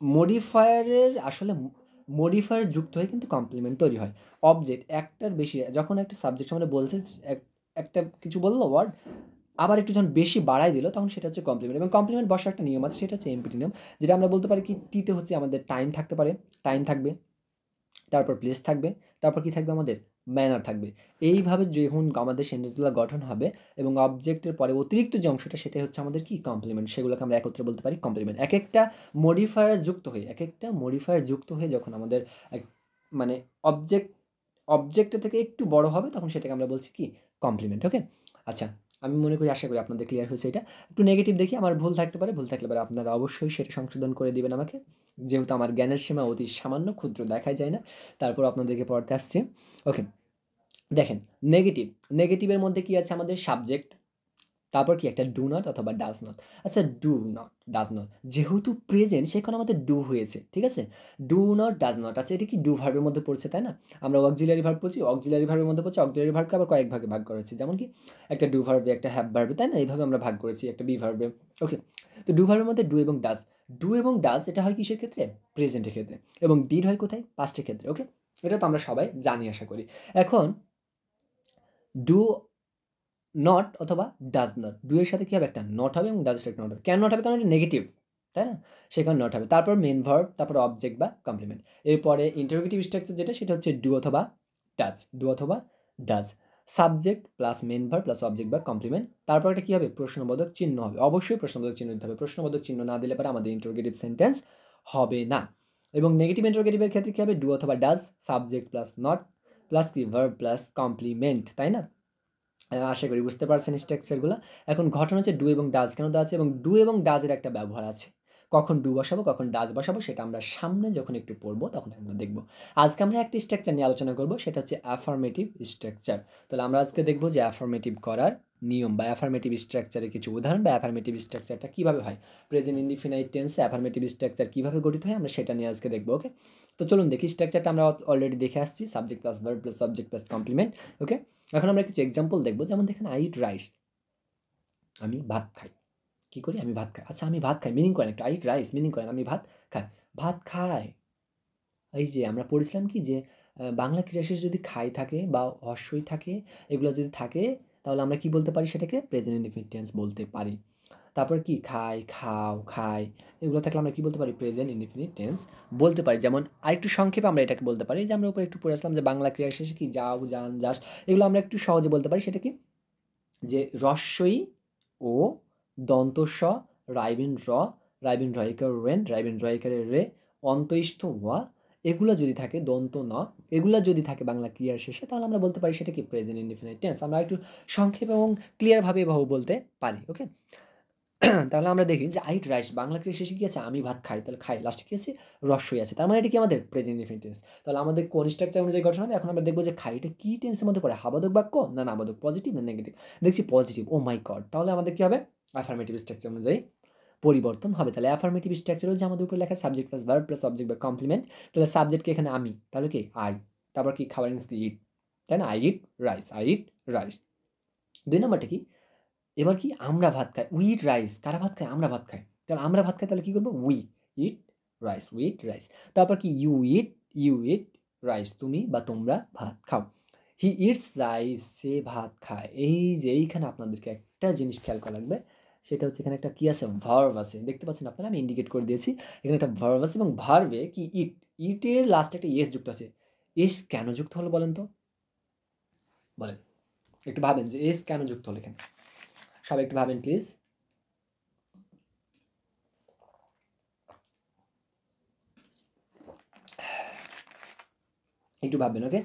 মডিফায়ারের আসলে মডিফায়ার যুক্ত হয়ে কিন্তু কমপ্লিমেন্ট তৈরি হয়। অবজেক্ট একটার বেশি, যখন একটা সাবজেক্ট সম্বন্ধে বলছে, একটা কিছু বললো ওয়ার্ড, আবার একটু যখন বেশি বাড়াই দিল তখন সেটা হচ্ছে কমপ্লিমেন্ট। এবং কমপ্লিমেন্ট বসার একটা নিয়ম আছে, সেটা হচ্ছে এমপিটি নিয়ম, যেটা আমরা বলতে পারি কি টিতে হচ্ছে আমাদের টাইম থাকতে পারে, টাইম থাকবে, তারপর প্লেস থাকবে, তারপর কি থাকবে আমাদের ম্যানার থাকবে। এইভাবে যখন আমাদের সেন্টেন্সগুলো গঠন হবে এবং অবজেক্টের পরে অতিরিক্ত যে অংশটা সেটাই হচ্ছে আমাদের কি কমপ্লিমেন্ট, সেগুলোকে আমরা একত্রে বলতে পারি কমপ্লিমেন্ট। এক একটা মডিফায়ার যুক্ত হয়ে যখন আমাদের মানে অবজেক্টের থেকে একটু বড় হবে তখন সেটাকে আমরা বলছি কি কমপ্লিমেন্ট। ওকে, আচ্ছা, আমি মনে করি আশা করি আপনাদের ক্লিয়ার হয়েছে এটা। একটু নেগেটিভ দেখি, আমার ভুল থাকতে পারে, ভুল থাকলে পারে আপনারা অবশ্যই সেটা সংশোধন করে দিবেন আমাকে, যেহেতু আমার জ্ঞানের সীমা অতি সামান্য, ক্ষুদ্র, দেখাই যায় না, তারপর আপনাদেরকে পড়াতে আসছি। ওকে, দেখেন নেগেটিভের মধ্যে কি আছে আমাদের সাবজেক্ট, তারপর কি একটা ডু নট অথবা ডাজ নট। আচ্ছা ডু নট, ডাজ নট যেহেতু প্রেজেন্ট সেখানে আমাদের ডু হয়েছে, ঠিক আছে? Do not, does not. আচ্ছা এটা কি ডু ভার্বের মধ্যে পড়ছে, তাই না? আমরা অক্সিলারি ভার্ব পড়ছি, অক্সিলারি ভার্বের মধ্যে পড়ছে, অক্সিলারি ভার্বকে আবার কয়েক ভাগে ভাগ করা হয়েছে। যেমন কি একটা ডু ভার্বে, একটা হ্যাভ ভার্বে, তাই না? এইভাবে আমরা ভাগ করেছি একটা বি ভার্বে। ওকে, তো ডু ভার্বের মধ্যে ডু এবং ডাজ। ডু এবং ডাজ এটা হয় কিসের ক্ষেত্রে? প্রেজেন্টের ক্ষেত্রে। এবং ডিড হয় কোথায়? পাস্টের ক্ষেত্রে। ওকে, এটা তো আমরা সবাই জানি আশা করি। এখন ডু নট অথবা ডাজ নট, ডু এর সাথে কি হবে? একটা নট হবে এবং ডাজ এর সাথে একটা নট হবে। কেন নট হবে? কারণ এটা নেগেটিভ, তাই না? সেখানে নট হবে। তারপর মেন ভার্ব, তারপর অবজেক্ট বা কমপ্লিমেন্ট। এরপরে ইন্টারোগেটিভ স্ট্রাকচার যেটা, সেটা হচ্ছে ডু অথবা ডাজ, ডু অথবা does. Subject plus main verb plus object বা কমপ্লিমেন্ট। তারপর এটা কি হবে? প্রশ্নবোধক চিহ্ন হবে। অবশ্যই প্রশ্নবোধক চিহ্ন দিতে হবে। প্রশ্নবোধক চিহ্ন না দিলে পরে আমাদের ইন্টারোগেটিভ সেন্টেন্স হবে না। এবং নেগেটিভ ইন্টারোগেটিভের ক্ষেত্রে কি হবে? ডু অথবা does, subject plus not plus কি ভার্ব প্লাস কমপ্লিমেন্ট, তাই না? আশা করি বুঝতে পারছেন স্ট্রাকচারগুলো। এখন ঘটনা হচ্ছে ডু এবং ডাজ কেন দেওয়া আছে, এবং ডু এবং ডাজের একটা ব্যবহার আছে। কখন ডু বসাবো, কখন ডাজ বসাবো, সেটা আমরা সামনে যখন একটু পড়বো তখন আমরা দেখব। আজকে আমরা একটি স্ট্রাকচার নিয়ে আলোচনা করব, সেটা হচ্ছে অ্যাফার্মেটিভ স্ট্রাকচার। তাহলে আমরা আজকে দেখব যে অ্যাফার্মেটিভ করার নিয়ম বা অ্যাফার্মেটিভ স্ট্রাকচারের কিছু উদাহরণ বা অ্যাফার্মেটিভ স্ট্রাকচারটা কীভাবে হয়, প্রেজেন্ট ইনডিফিনাইট টেন্সে অ্যাফার্মেটিভ স্ট্রাকচার কীভাবে গঠিত হয়, আমরা সেটা নিয়ে আজকে দেখবো। ওকে, তো চলুন দেখি। স্ট্রাকচারটা আমরা অলরেডি দেখে আসছি, subject plus verb plus subject plus complement. Okay, এখন আমরা কিছু এক্সাম্পল দেখবো। যেমন দেখেন, আই ইট রাইস, আমি ভাত খাই। কি করি? আমি ভাত খাই। আচ্ছা আমি ভাত খাই, মিনিং করেন একটু। আই ইট রাইস মিনিং করেন আমি ভাত খাই। ভাত খায়, এই যে আমরা পড়েছিলাম কি যে বাংলা ক্রিয়া শেষে যদি খাই থাকে বা হর্ষই থাকে, এগুলো যদি থাকে, তাহলে আমরা কি বলতে পারি? সেটাকে প্রেজেন্ট ইনডিফিনিট টেন্স বলতে পারি। তারপর কি খাই, খাও, খাই, এগুলো থাকলে আমরা কি বলতে পারি? প্রেজেন্ট ইনডিফিনিট টেন্স বলতে পারি। যেমন আরেকটু সংক্ষেপে আমরা এটাকে বলতে পারি যে আমরা উপরে একটু পড়ে আসলাম যে বাংলা ক্রিয়া শেষে কি যাও, যান, যাস, এগুলো আমরা একটু সহজে বলতে পারি। সেটা কি? যে রস্বই ও দন্ত স, রাইবিন র, রাইবিন রয়িকার রেন, রাইবিন রয়িকারের রে, অন্তইষ্ঠ ওয়া, এগুলো যদি থাকে দন্ত ন, এগুলো যদি থাকে বাংলা ক্রিয়ার শেষে, তাহলে আমরা বলতে পারি সেটা কি? Present indefinite tense. আমরা একটু সংক্ষেপে এবং ক্লিয়ারভাবে এভাবে বলতে পারি। ওকে, তাহলে আমরা দেখি যে আইট রাইস বাংলা ক্রিয়া শেষে কি আছে? আমি ভাত খাই, তাহলে খাই লাস্টে কি আছে? রস্বই আছে। তার মানে এটা কি আমাদের প্রেজেন্ট ইনডিফিনিট টেন্স। তাহলে আমাদের কোন স্ট্রাকচার অনুযায়ী গঠন হবে? এখন আমরা দেখবো যে খাই এটা কি টেন্সের মধ্যে পড়ে? হাবাদক বাক্য না নাবাদক, পজিটিভ না নেগেটিভ? দেখছি পজিটিভ। ও মাই গড, তাহলে আমাদের কি হবে? অ্যাফার্মেটিভ স্ট্রাকচার অনুযায়ী পরিবর্তন হবে। তাহলে অ্যাফার্মেটিভ স্ট্রাকচার হচ্ছে আমাদের উপরে লেখা subject plus verb plus object বা কমপ্লিমেন্ট। তাহলে সাবজেক্টকে এখানে আমি, তাহলে কি? আই। তারপর কি? খাবার ইংলিশ কি? ইট, তাই না? I eat rice, I eat rice. ২ নম্বরটা কি? এবার কি? আমরা ভাত খাই। We eat rice. কারা ভাত খায়? আমরা ভাত খাই। তাহলে আমরা ভাত খাই, তাহলে কি করব? We eat rice, we eat rice. তারপর কি? ইউ ইট রাইস, তুমি বা তোমরা ভাত খাও। হি ইটস রাইস, সে ভাত খায়। এই যে এইখানে আপনাদেরকে একটা জিনিস খেয়াল করা লাগবে, সেটা হচ্ছে এখানে একটা কি আছে? ভার্ব আছে। দেখতে পাচ্ছেন আপনারা? আমি ইন্ডিকেট করে দিয়েছি। এখানে একটা ভার্ব আছে এবং ভার্বে কি ইট, ইটের লাস্টে একটা এস যুক্ত আছে। এস কেন যুক্ত হলো বলেন তো? বলেন। একটু ভাবেন যে এস কেন যুক্ত হলো এখানে? সবাই একটু ভাবেন প্লিজ। একটু ভাববেন। ওকে,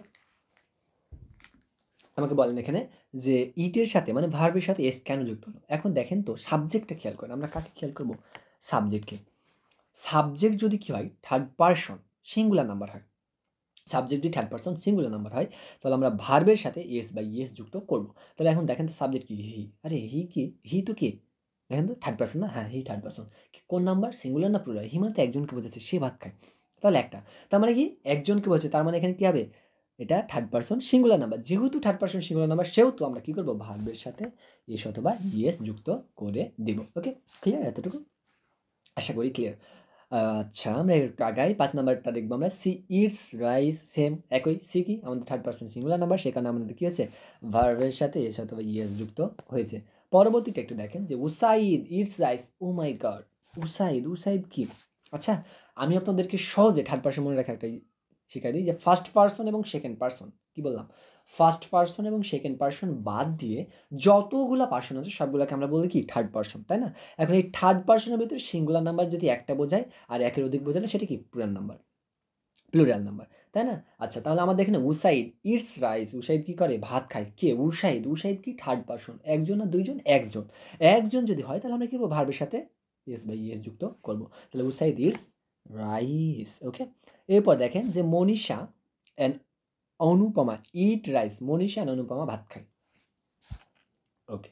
আমাকে বলেন এখানে যে ইটের সাথে মানে ভার্বের সাথে এস কেন যুক্ত হলো? এখন দেখেন তো সাবজেক্টটা খেয়াল করেন। আমরা কাকে খেয়াল করব? সাবজেক্টকে। সাবজেক্ট যদি কি হয়? থার্ড পারসন সিঙ্গুলার নাম্বার হয়। সাবজেক্ট যদি থার্ড পারসন সিঙ্গুলার নাম্বার হয়, তাহলে আমরা ভার্বের সাথে এস বা ইএস যুক্ত করব। তাহলে এখন দেখেন তো সাবজেক্ট কি? হি। আরে হি কি? হি তো কি? দেখেন তো থার্ড পারসন না? হ্যাঁ, হি থার্ড পারসন। কোন নাম্বার? সিঙ্গুলার না প্লুরাল? হি মানে তো একজনকে বোঝাচ্ছে, সে ভাত খায়। তাহলে একটা। তার মানে কি? একজনকে বোঝাচ্ছে। তার মানে এখানে কি হবে? এটা থার্ড পারসন সিঙ্গুলার নাম্বার। যেহেতু থার্ড পারসন সিঙ্গুলার নাম্বার, সেহেতু আমরা কি করব? ভার্বের সাথে এস অথবা ইএস যুক্ত করে দিব। ওকে? ক্লিয়ার এতটুকু? আশা করি ক্লিয়ার। আচ্ছা আমরা একটু আগাই। ৫ নাম্বারটা দেখবো আমরা। সি ইটস রাইস, সেম একই। সি কি? আমাদের থার্ড পারসন সিঙ্গুলার নাম্বার, সে কারণে আমাদের কি হয়েছে? ভার্বের সাথে এস অথবা ইএস যুক্ত হয়েছে। পরবর্তীটা একটু দেখেন যে উসাইদ ইটস রাইস, ও মাই গড! উসাইদ, উসাইদ কি? আচ্ছা আমি আপনাদেরকে সহজে থার্ড পারসন মনে রাখা একটা শিখাই দিই যে ফার্স্ট পারসন এবং সেকেন্ড পারসন, কি বললাম? ফার্স্ট পারসন এবং সেকেন্ড পারসন বাদ দিয়ে যতগুলা পারসন আছে সবগুলাকে আমরা বলি কি? থার্ড পারসন, তাই না? এখন এই থার্ড পারসনের ভিতরে সিঙ্গুলার নাম্বার যদি একটা বোঝায় আর একের অধিক বোঝালে সেটা কি? প্লুরাল নাম্বার, প্লুরাল নাম্বার, তাই না? আচ্ছা তাহলে আমাদের এখানে উসাইদ ইটস রাইস, উসাইদ কি করে? ভাত খায়। কে? উসাইদ। উসাইদ কি? Third person. একজন না দুইজন? একজন। একজন যদি হয় তাহলে আমরা কি করবো? ভার্বের সাথে এস বাই ইএস যুক্ত করবো। তাহলে উসাইদ ইটস রাইস। ওকে, এরপর দেখেন যে Manisha and Anupama eat rice, Manisha and Anupama ভাত খায়। ওকে,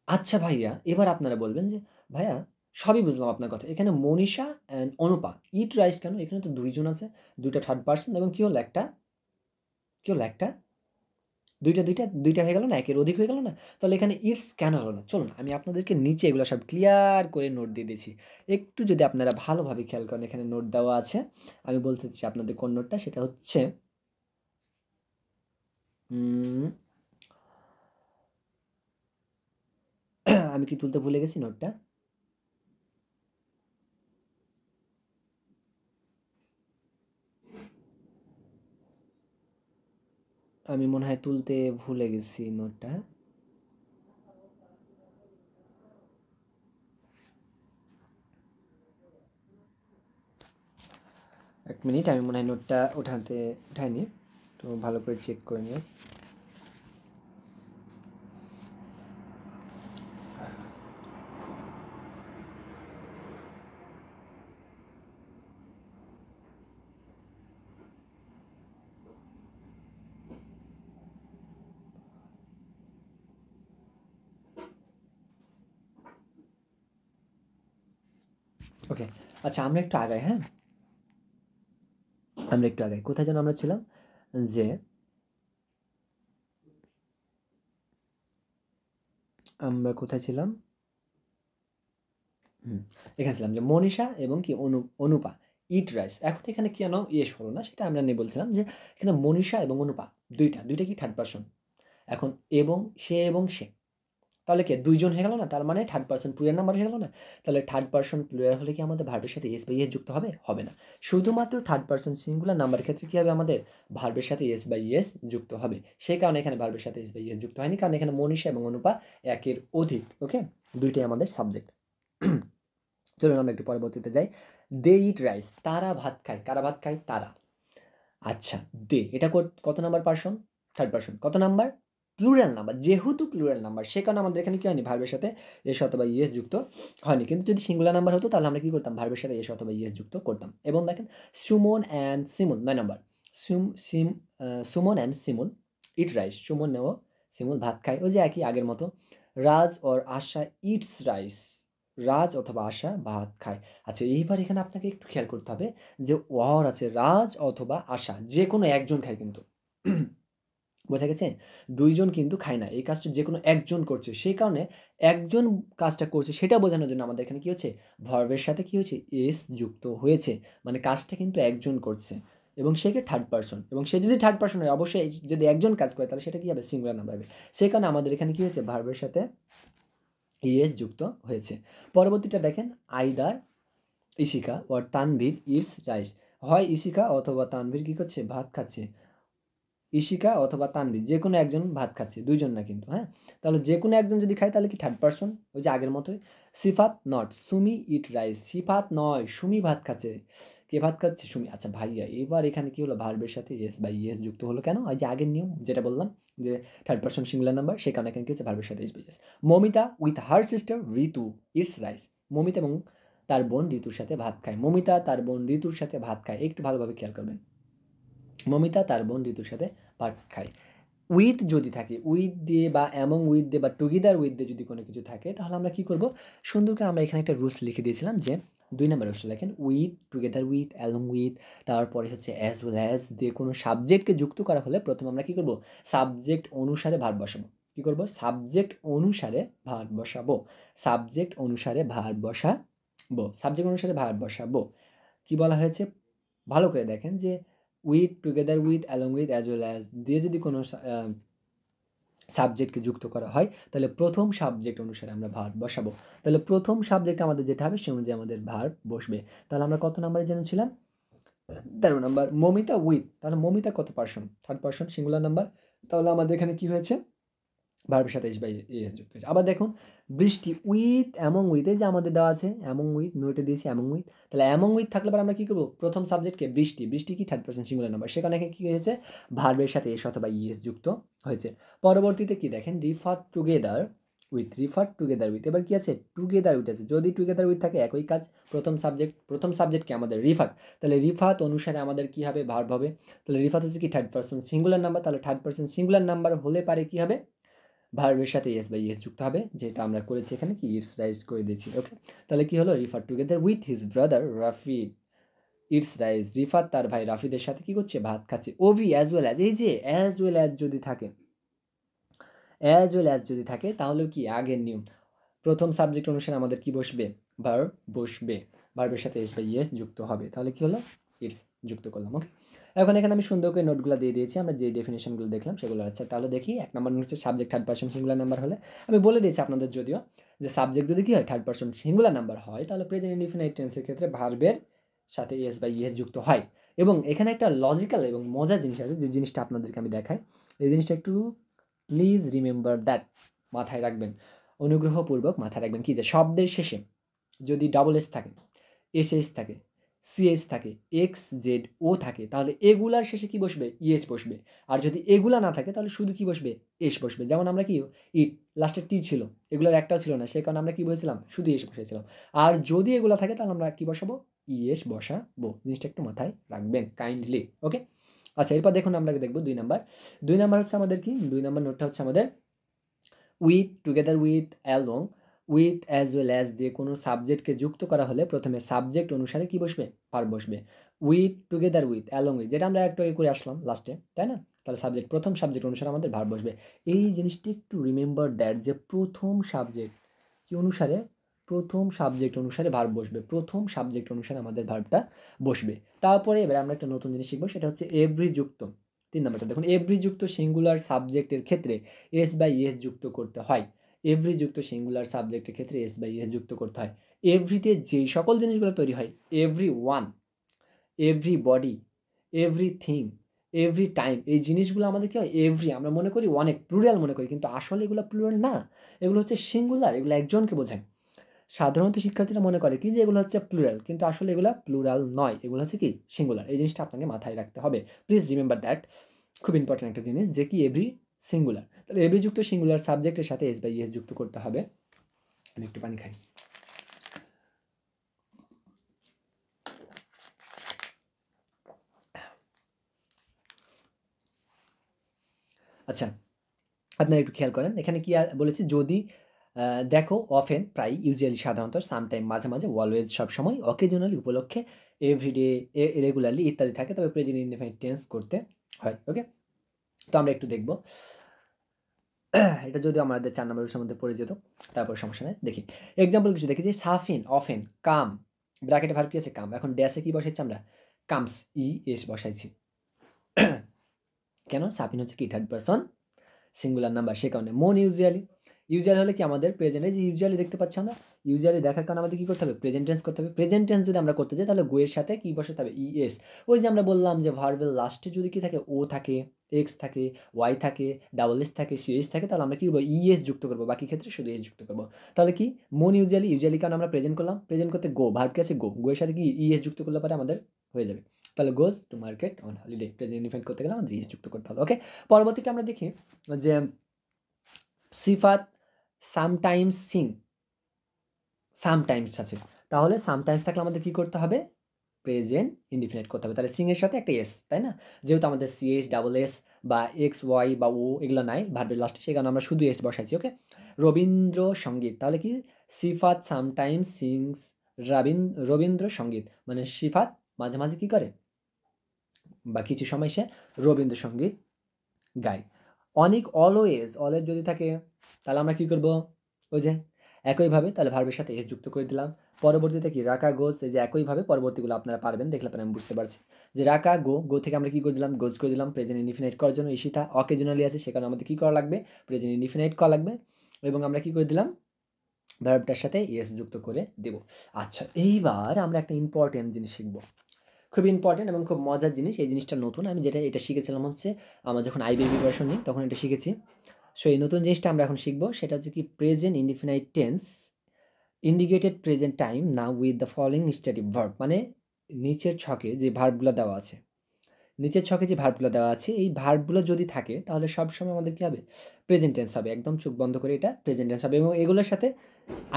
আচ্ছা ভাইয়া, এবার আপনারা বলবেন যে, "ভাইয়া সবই বুঝলাম আপনার কথা। এখানে Manisha and Anupa, eat rice কেন? এখানে তো ২ জন আছে। ২ টা থার্ড পারসন এবং কি হলো একটা? কি হলো একটা? ২ টা হয়ে গেল না? ১ এর অধিক হয়ে গেল না? তাহলে এখানে ইটস কেন হলো না? চলুন আমি আপনাদেরকে নিচে এগুলো সব ক্লিয়ার করে নোট দিয়ে দিয়েছি। একটু যদি আপনারা ভালোভাবে খেয়াল করেন এখানে নোট দেওয়া আছে। আমি বলতে চাচ্ছি আপনাদের কোন নোটটা সেটা হচ্ছে উম আমি কি তুলতে ভুলে গেছি নোটটা? আমি মনে হয় তুলতে ভুলে গেছি নোটটা। ১ মিনিট আমি মনে হয় নোটটা উঠাইনি। তো ভালো করে চেক করে নিই। ওকে। আচ্ছা আমরা একটু আগাই, হ্যাঁ? আমরা একটু আগাই। কোথায় যেন আমরা ছিলাম? যে আমরা কোথায় ছিলাম? হুম, এখানে ছিলাম যে মনীষা এবং কি অনুপা ইট রাইস। এখন এখানে কেন ইয়েস হলো না সেটা আমরা নিয়ে বলছিলাম যে এখানে মনীষা এবং অনুপা ২ টা, ২ টা কি থার্ড পারসন। এখন এবং সে। তাহলে কি ২ জন হয়ে গেল না? তার মানে থার্ড পারসন প্লুরাল নাম্বার হয়ে গেল না? তাহলে থার্ড পারসন প্লুরাল হলে কি আমাদের ভার্বের সাথে এস বা ইএস যুক্ত হবে? হবে না। শুধুমাত্র থার্ড পারসন সিঙ্গুলার নাম্বারের ক্ষেত্রে কি হবে আমাদের? ভার্বের সাথে এস বা ইএস যুক্ত হবে। সেই কারণে এখানে ভার্বের সাথে এস বা ইএস যুক্ত হয়নি। কারণ এখানে মনীষা এবং অনুপা ১ এর অধিক। ওকে? ২ টাই আমাদের সাবজেক্ট। চলুন আমরা একটু পরবর্তীতে যাই। দে ইট রাইস। তারা ভাত খায়। কারা ভাত খায়? তারা। আচ্ছা, দে এটা কত নাম্বার পারসন? Third person. কত নাম্বার? Plural number. যেহেতু প্লুরাল নাম্বার সে কারণে আমাদের এখানে কি হয়নি? ভার্বের সাথে এস অথবা ইএস যুক্ত হয়নি। কিন্তু যদি সিঙ্গুলার নাম্বার হতো তাহলে আমরা কি করতাম? ভার্বের সাথে এস অথবা ইএস যুক্ত করতাম। এবং দেখেন সুমন অ্যান্ড শিমুল ৯ নাম্বার। সুম সিম Suman and Shimul eat rice. Suman ও শিমুল ভাত খায়। ওই যে একই আগের মতো। Raj or Asha eats rice. Raj অথবা আশা ভাত খায়। আচ্ছা এইবার এখানে আপনাকে একটু খেয়াল করতে হবে যে অর আছে রাজ অথবা আশা যেকোনো একজন খায় কিন্তু। বোঝা গেছে? ২ জন কিন্তু খায় না। এই কাজটা যেকোনো একজন করছে। সেই কারণে একজন কাজটা করছে সেটা বোঝানোর জন্য আমাদের এখানে কি হচ্ছে? ভার্বের সাথে কি হয়েছে? এস যুক্ত হয়েছে। মানে কাজটা কিন্তু একজন করছে এবং সে কে থার্ড পারসন এবং সে যদি থার্ড পারসন হয় অবশ্যই যদি একজন কাজ করে তাহলে সেটা কি হবে? সিঙ্গুলার নাম্বার হবে। সেই কারণে আমাদের এখানে কি হয়েছে? ভার্বের সাথে ইএস যুক্ত হয়েছে। পরবর্তীটা দেখেন either Ishika or Tanvir eats rice. হয় ইশিকা অথবা তানভীর কি করছে? ভাত খাচ্ছে। ইশিকা অথবা তানভীর যেকোনো একজন ভাত খাচ্ছে। ২ জন না কিন্তু, হ্যাঁ? তাহলে যেকোনো একজন যদি খায় তাহলে কি থার্ড পারসন? ওই যে আগের মতোই। সিফাত নট, সুমি ইট রাইস। সিফাত নয়, সুমি ভাত খাচ্ছে। কে ভাত খাচ্ছে? সুমি। আচ্ছা ভাইয়া এবার এখানে কি হলো? ভার্বের সাথে এস বা ইএস যুক্ত হলো কেন? ওই যে আগের নিয়ম যেটা বললাম যে থার্ড পারসন সিঙ্গুলার নাম্বার সে কারণে এখানে কি হচ্ছে? ভার্বের সাথে এস বা ES. Mamita with her sister Ritu eats rice. Mamita এবং তার বোন ঋতুর সাথে ভাত খায়। মমিতা তার বোন ঋতুর সাথে ভাত খায়। একটু ভালোভাবে খেয়াল করবেন। মমিতা তার বোন ঋতুর সাথে ভাত খায়। উইথ যদি থাকে, উইথ দিয়ে বা অ্যামং উইথ দিয়ে বা টুগেদার উইথ দিয়ে যদি কোনো কিছু থাকে তাহলে আমরা কি করব? সুন্দর করে আমরা এখানে একটা রুলস লিখে দিয়েছিলাম যে ২ নাম্বার রুলসটা দেখেন with, together with, along with তারপরে হচ্ছে অ্যাজ ওয়েল অ্যাজ দিয়ে কোনো সাবজেক্টকে যুক্ত করা হলে প্রথমে আমরা কি করব? সাবজেক্ট অনুসারে ভার্ব বসাবো। কি করব? সাবজেক্ট অনুসারে ভার্ব বসাবো। সাবজেক্ট অনুসারে ভার্ব বসাবো। সাবজেক্ট অনুসারে ভার্ব বসাবো। কি বলা হয়েছে? ভালো করে দেখেন যে with, together with, along with, as well as দিয়ে যদি কোনো সাবজেক্টকে যুক্ত করা হয় তাহলে প্রথম সাবজেক্ট অনুসারে আমরা ভার্ব বসাবো। তাহলে প্রথম সাবজেক্ট আমাদের যেটা হবে সে অনুযায়ী আমাদের ভার্ব বসবে। তাহলে আমরা কত নাম্বারে জেনেছিলাম? ১৩ নাম্বার। মমিতা উইথ, তাহলে মমিতা কত person? Third person singular number. তাহলে আমাদের এখানে কি হয়েছে? ভার্বের সাথে এস বাই এস যুক্ত হয়েছে। আবার দেখুন বৃষ্টি উইথ অ্যামং উইথ এই যে আমাদের দেওয়া আছে অ্যামং উইথ নোটে দিয়েছি অ্যামং উইথ। তাহলে অ্যামং উইথ থাকলে পরে আমরা কি করব? প্রথম সাবজেক্টকে বৃষ্টি, বৃষ্টি কি থার্ড পারসন সিঙ্গুলার নাম্বার। সেখানে এখানে কি হয়েছে? ভার্বের সাথে এস অথবা ইএস যুক্ত হয়েছে। পরবর্তীতে কি দেখেন রিফার টুগেদার উইথ, রিফার টুগেদার উইথ। এবার কি আছে? টুগেদার উইথ আছে। যদি টুগেদার উইথ থাকে একই কাজ। প্রথম সাবজেক্ট কি আমাদের? রিফাত। তাহলে রিফাত অনুসারে আমাদের কি হবে? ভার্ব হবে। তাহলে রিফাত হচ্ছে কি থার্ড পারসন সিঙ্গুলার নাম্বার। তাহলে থার্ড পারসন সিঙ্গুলার নাম্বার হলে পারে কি হবে? ভার্বের সাথে এস বাই এস যুক্ত হবে, যেটা আমরা করেছি এখানে কি ইটস রাইজ করে দিয়েছি। ওকে, তাহলে কি হলো, Rifat together with his brother Rafid eats rice. Rifat তার ভাই রাফিদের সাথে কি করছে, ভাত খাচ্ছে। ওভি অ্যাজ ওয়েল অ্যাজ, এই যে অ্যাজ ওয়েল অ্যাজ যদি থাকে, অ্যাজ ওয়েল অ্যাজ যদি থাকে তাহলে কি আগের নিয়ম, প্রথম সাবজেক্ট অনুসারে আমাদের কি বসবে, ভার্ব বসবে, ভার্বের সাথে এস বাই এস যুক্ত হবে। তাহলে কি হলো, ইটস যুক্ত করলাম। ওকে, এখন এখানে আমি সুন্দর করে নোটগুলো দিয়ে দিয়েছি, আমরা যে ডেফিনেশনগুলো দেখলাম সেগুলো আছে। তাহলে দেখি 1 নম্বর হচ্ছে subject third person singular number হলে, আমি বলে দিয়েছি আপনাদের যদিও, যে সাবজেক্ট যদি কি হয় থার্ড পারসন সিঙ্গুলার নাম্বার হয় তাহলে প্রেজেন্ট ইনডিফিনাইট টেন্সের ক্ষেত্রে ভার্বের সাথে এস বাই এস যুক্ত হয়। এবং এখানে একটা লজিক্যাল এবং মজার জিনিস আছে, যে জিনিসটা আপনাদেরকে আমি দেখাই, এই জিনিসটা একটু প্লিজ রিমেম্বার দ্যাট, মাথায় রাখবেন, অনুগ্রহপূর্বক মাথায় রাখবেন কি, যে শব্দের শেষে যদি ডাবল এস থাকে, এস এস থাকে, সিএস থাকে, এক্স জেড ও থাকে, তাহলে এগুলার শেষে কি বসবে, ইএস বসবে। আর যদি এগুলা না থাকে তাহলে শুধু কি বসবে, এস বসবে। যেমন আমরা কি ইট লাস্টে টি ছিল, এগুলোর একটাও ছিল না, সে কারণে আমরা কি বলেছিলাম, শুধু এস বসেছিলাম। আর যদি এগুলা থাকে তাহলে আমরা কি বসাবো, ইএস বসাবো। জিনিসটা একটু মাথায় রাখবেন কাইন্ডলি। ওকে, আচ্ছা, এরপর দেখুন আমরা দেখবো 2 নাম্বার। 2 নাম্বার হচ্ছে আমাদের কি, 2 নাম্বার নোটটা হচ্ছে আমাদের with, together with, along, with as well as দিয়ে কোনো সাবজেক্টকে যুক্ত করা হলে প্রথমে সাবজেক্ট অনুসারে কি বসবে, ভার্ব বসবে। With, together with, along with, যেটা আমরা একটু আগে করে আসলাম লাস্টে, তাই না? তাহলে সাবজেক্ট, প্রথম সাবজেক্ট অনুসারে আমাদের ভার্ব বসবে। এই জিনিসটি একটু রিমেম্বার দ্যাট, যে প্রথম সাবজেক্ট কি অনুসারে, প্রথম সাবজেক্ট অনুসারে ভার্ব বসবে, প্রথম সাবজেক্ট অনুসারে আমাদের ভার্বটা বসবে। তারপরে এবার আমরা একটা নতুন জিনিস শিখবো, সেটা হচ্ছে এভরি যুক্ত। 3 নাম্বারটা দেখুন, এভরি যুক্ত সিঙ্গুলার সাবজেক্টের ক্ষেত্রে এস বাই এস যুক্ত করতে হয়। এভরি যুক্ত সিঙ্গুলার সাবজেক্টের ক্ষেত্রে এস বাই এস যুক্ত করতে হয়। এভরিতে যেই সকল জিনিসগুলো তৈরি হয়, every one, every body, everything, every time, এই জিনিসগুলো আমাদের কি হয়, এভরি আমরা মনে করি অনেক, প্লুরাল মনে করি, কিন্তু আসলে এগুলো প্লুরাল না, এগুলো হচ্ছে সিঙ্গুলার, এগুলো একজনকে বোঝায়। সাধারণত শিক্ষার্থীরা মনে করে কি, যে এগুলো হচ্ছে প্লুরাল, কিন্তু আসলে এগুলো প্লুরাল নয়, এগুলো হচ্ছে কি সিঙ্গুলার। এই জিনিসটা আপনাকে মাথায় রাখতে হবে, প্লিজ রিমেম্বার দ্যাট। খুব ইম্পর্টেন্ট একটা জিনিস, যে কি এভরি সিঙ্গুলার। তাহলে এভরি যুক্ত সিঙ্গুলার সাবজেক্টের সাথে এস বাই এস যুক্ত করতে হবে। আমি একটু পানি খাই। আচ্ছা, আপনারা একটু খেয়াল করেন এখানে কি বলেছি, যদি দেখো, অফেন প্রায়, ইউজুয়ালি সাধারণত, সামটাইম মাঝে মাঝে, অলওয়েজ সবসময়, অকেজনালি উপলক্ষে, এভরিডে রেগুলারলি ইত্যাদি থাকে, তবে প্রেজেন্ট ইনডিফিনিট টেন্স করতে হয়। ওকে, তো আমরা একটু দেখব, এটা যদিও আমাদের 4 নম্বরের মধ্যে পড়ে যেত, তারপর সমস্যা নেই। দেখি এক্সাম্পল কিছু দেখি, যে সাফিন, অফেন, কাম, ব্র্যাকেটে ভার্ব কি আছে, কাম, এখন ড্যাশে কি বসাইছি আমরা, কামস, ই এস বসাইছি। কেন, সাফিন হচ্ছে কি থার্ড পারসন সিঙ্গুলার নাম্বার, সে কারণে। মন, ইউজুয়ালি, ইউজুয়ালি হলে কি আমাদের প্রেজেন্টে, যে ইউজুয়ালি দেখতে পাচ্ছি আমরা, ইউজুয়ালি দেখার কারণে আমাদের কী করতে হবে, প্রেজেন্ট টেন্স করতে হবে। প্রেজেন্ট টেন্স যদি আমরা করতে যাই তাহলে গোয়ের সাথে কী বসাতে হবে, ইএস। ওই যে আমরা বললাম যে ভার্বের লাস্টে যদি কি থাকে, ও থাকে, এক্স থাকে, ওয়াই থাকে, ডাবল এস থাকে, সিএস থাকে, তাহলে আমরা কী করবো, ইএস যুক্ত করবো, বাকি ক্ষেত্রে শুধু এস যুক্ত করবো। তাহলে কি, মন, ইউজুয়ালি, ইউজুয়ালি কারণ আমরা প্রেজেন্ট করলাম, প্রেজেন্ট করতে গো, ভার্ব কি আছে, গো, গোয়ের সাথে কি ইএস যুক্ত করলে পরে আমাদের হয়ে যাবে। তাহলে goes to market on holiday, present indefinite করতে গেলে আমাদের ইএস যুক্ত করতে হবে। ওকে, পরবর্তীটা আমরা দেখি যে সিফাত সামটাইমস সিং, সামটাইমস আছে, তাহলে সামটাইমস থাকলে আমাদের কি করতে হবে, প্রেজেন্ট ইনডিফিনিট করতে হবে। তাহলে সিং এর সাথে একটা এস, তাই না? যেহেতু আমাদের সিএস, ডাবল এস বা এক্স ওয়াই বা ও এগুলো নাই ভার্বের লাস্টে, সেই কারণে আমরা শুধু এস বসাইছি। ওকে, রবীন্দ্র সঙ্গীত, তাহলে কি, সিফাত সামটাইমস সিংস রবীন্দ্র সঙ্গীত, মানে সিফাত মাঝে মাঝে কি করে, বা কিছু সময় সে রবীন্দ্রসঙ্গীত গায়। অনেক, অলওয়েজ, অলওয়েজ যদি থাকে তাহলে আমরা কী করব, ওই যে একইভাবে তাহলে ভার্বের সাথে এস যুক্ত করে দিলাম। পরবর্তীতে কি, রাকা গোজ, এই যে একইভাবে পরবর্তীগুলো আপনারা পারবেন, দেখলে পরে আমি বুঝতে পারছি, যে রাকা গো, গো থেকে আমরা কী করে দিলাম, গোজ করে দিলাম। প্রেজেন্ট ইনডিফিনাইট করার জন্য ইশিতা অকেজনালি আছে, সেখানে আমাদের কী করা লাগবে, প্রেজেন্ট ইনডিফিনাইট করা লাগবে, এবং আমরা কী করে দিলাম, ভার্বটার সাথে এস যুক্ত করে দেব। আচ্ছা, এইবার আমরা একটা ইম্পর্টেন্ট জিনিস শিখব, খুব ইম্পর্টেন্ট এবং খুব মজার জিনিস। এই জিনিসটা নতুন, আমি এটা শিখেছিলাম হচ্ছে আমরা যখন আইবি প্রিপারেশন নিই তখন এটা শিখেছি। সো এই নতুন জিনিসটা আমরা এখন শিখবো, সেটা হচ্ছে কি, present indefinite tense indicated present time now with the following static verb, মানে নিচের ছকে যে ভার্বগুলো দেওয়া আছে, নিচের ছকে যে ভার্বগুলো দেওয়া আছে, এই ভার্বগুলো যদি থাকে তাহলে সবসময় আমাদের কী হবে, প্রেজেন্ট টেন্স হবে, একদম চোখ বন্ধ করে এটা প্রেজেন্ট টেন্স হবে, এবং এগুলোর সাথে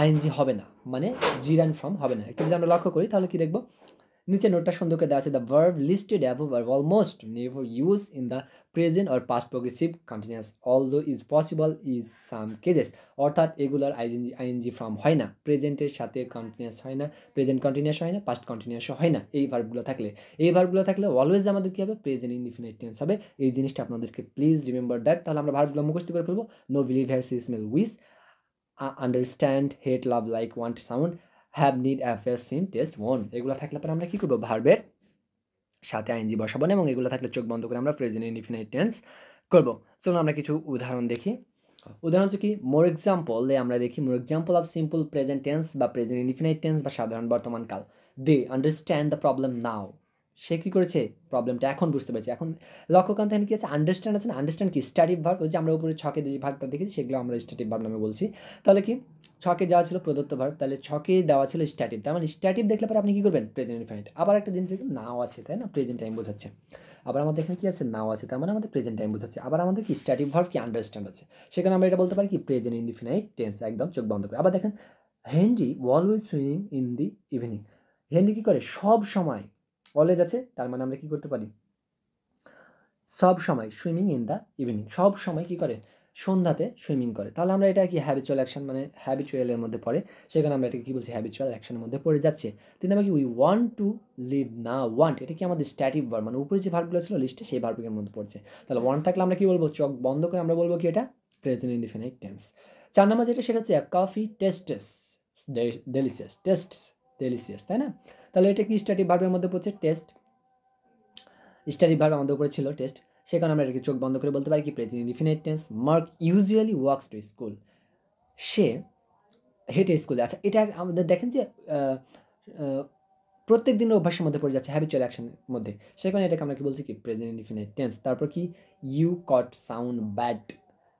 আইএনজি হবে না, মানে জির অ্যান্ড ফ্রম হবে না। একটু যদি আমরা লক্ষ্য করি তাহলে কি দেখবো, নিচে নোটটা সুন্দর করে দেওয়া আছে, the verb listed above are almost never use in the present or past progressive continuous although is possible is some cases. অর্থাৎ এগুলোর আইএনজি ফর্ম হয় না, প্রেজেন্টের সাথে কন্টিনিউয়াস হয় না, প্রেজেন্ট কন্টিনিউয়াস হয় না, পাস্ট কন্টিনিউয়াস হয় না। এই ভার্বগুলো থাকলে, এই ভার্বগুলো থাকলে অলওয়েজ আমাদের কী হবে, প্রেজেন্ট ইনডিফিনিট টেন্স হবে। এই জিনিসটা আপনাদেরকে প্লিজ রিমেম্বার দ্যাট। তাহলে আমরা ভার্বগুলো মুখস্থ করে ফেলবো। Know believe, have, see, smell, with, understand, hate, love, like, want, sound, have, need, affair, seem, taste, own. এগুলো থাকলে পরে আমরা কী করবো, ভার্বের সাথে আইএনজি বসাবো না, এবং এগুলো থাকলে চোখ বন্ধ করে আমরা প্রেজেন্ট ইনডিফিনিট টেন্স করবো। চলুন আমরা কিছু উদাহরণ দেখি। উদাহরণ হচ্ছে কি, মোর এক্সাম্পলে আমরা দেখি, more example of simple present tense বা প্রেজেন্ট ইনডিফিনিট টেন্স বা সাধারণ বর্তমান কাল। They understand the problem now. সে কী করেছে, প্রবলেমটা এখন বুঝতে পেরেছে। এখন লক্ষ্যকান্ত এখানে কী আছে, আন্ডারস্ট্যান্ড আছে না, আন্ডারস্ট্যান্ড কি স্ট্যাটিক ভার্ব, ওই যে আমরা উপরে ছকে যে ভার্বটা দেখেছি সেগুলো আমরা স্ট্যাটিক ভার্ব নামে বলছি। তাহলে কি, ছকে দেওয়া ছিল প্রদত্ত ভার্ব, তাহলে ছকে দেওয়া ছিল স্ট্যাটিক, তার মানে স্ট্যাটিক দেখলে পরে আপনি কী করবেন, প্রেজেন্ট ইনডিফিনিট। আবার একটা জিনিস দেখবেন, নাও আছে, তাই না, প্রেজেন্ট টাইম বোঝাচ্ছে। আবার আমাদের এখানে কি আছে, নাও আছে, তার মানে আমাদের প্রেজেন্ট টাইম বোঝাচ্ছে। আবার আমাদের কি স্ট্যাটিক ভার্ব কি আন্ডারস্ট্যান্ড আছে, সেখানে আমরা এটা বলতে পারি কি প্রেজেন্ট ইনডিফিনাইট টেন্স, একদম চোখ বন্ধ করে। আবার দেখেন, Henry always swimming in the evening. Henry কী করে, সব সময়, অলওয়েজ আছে, তার মানে আমরা কী করতে পারি, সব সময়, সুইমিং ইন দ্য ইভিনিং, সব সময় কী করে, সন্ধ্যাতে সুইমিং করে। তাহলে আমরা এটা কি হ্যাবিচুয়াল অ্যাকশন, মানে হ্যাবিচুয়ালের মধ্যে পড়ে, সেখানে আমরা এটাকে কী বলছি, হ্যাবিচুয়াল অ্যাকশনের মধ্যে পড়ে যাচ্ছে। কিন্তু আমরা কি, উই ওয়ান্ট টু লিভ না, ওয়ান্ট, এটা কি আমাদের স্ট্যাটিক ভার্ব, মানে উপরে যে ভার্বগুলো ছিল লিস্টে সেই ভার্বের মধ্যে পড়ছে। তাহলে ওয়ান্ট থাকলে আমরা কি বলবো, চোখ বন্ধ করে আমরা বলবো কি, এটা প্রেজেন্ট ইনডিফিনাইট টেন্স। 4 নম্বর যেটা, সেটা হচ্ছে coffee tastes delicious, tastes delicious, তাই না। তাহলে এটা কি স্ট্যাটিক ভার্বের মধ্যে পড়ছে, টেস্ট, স্ট্যাটিক ভার্ব আমাদের উপরে ছিল টেস্ট, সেখানে আমরা এটাকে চোখ বন্ধ করে বলতে পারি কি present indefinite tense. Mark usually walks to school, সে হেঁটে স্কুলে। আচ্ছা, এটা আমাদের দেখেন যে প্রত্যেক দিনের অভ্যাসের মধ্যে পড়ে যাচ্ছে, হ্যাবিচুয়াল অ্যাকশনের মধ্যে, সেখানে এটাকে আমরা কি বলছি কি প্রেজেন্ট ইনডিফিনিট টেন্স। তারপর কি, ইউ কট সাউন্ড ব্যাড।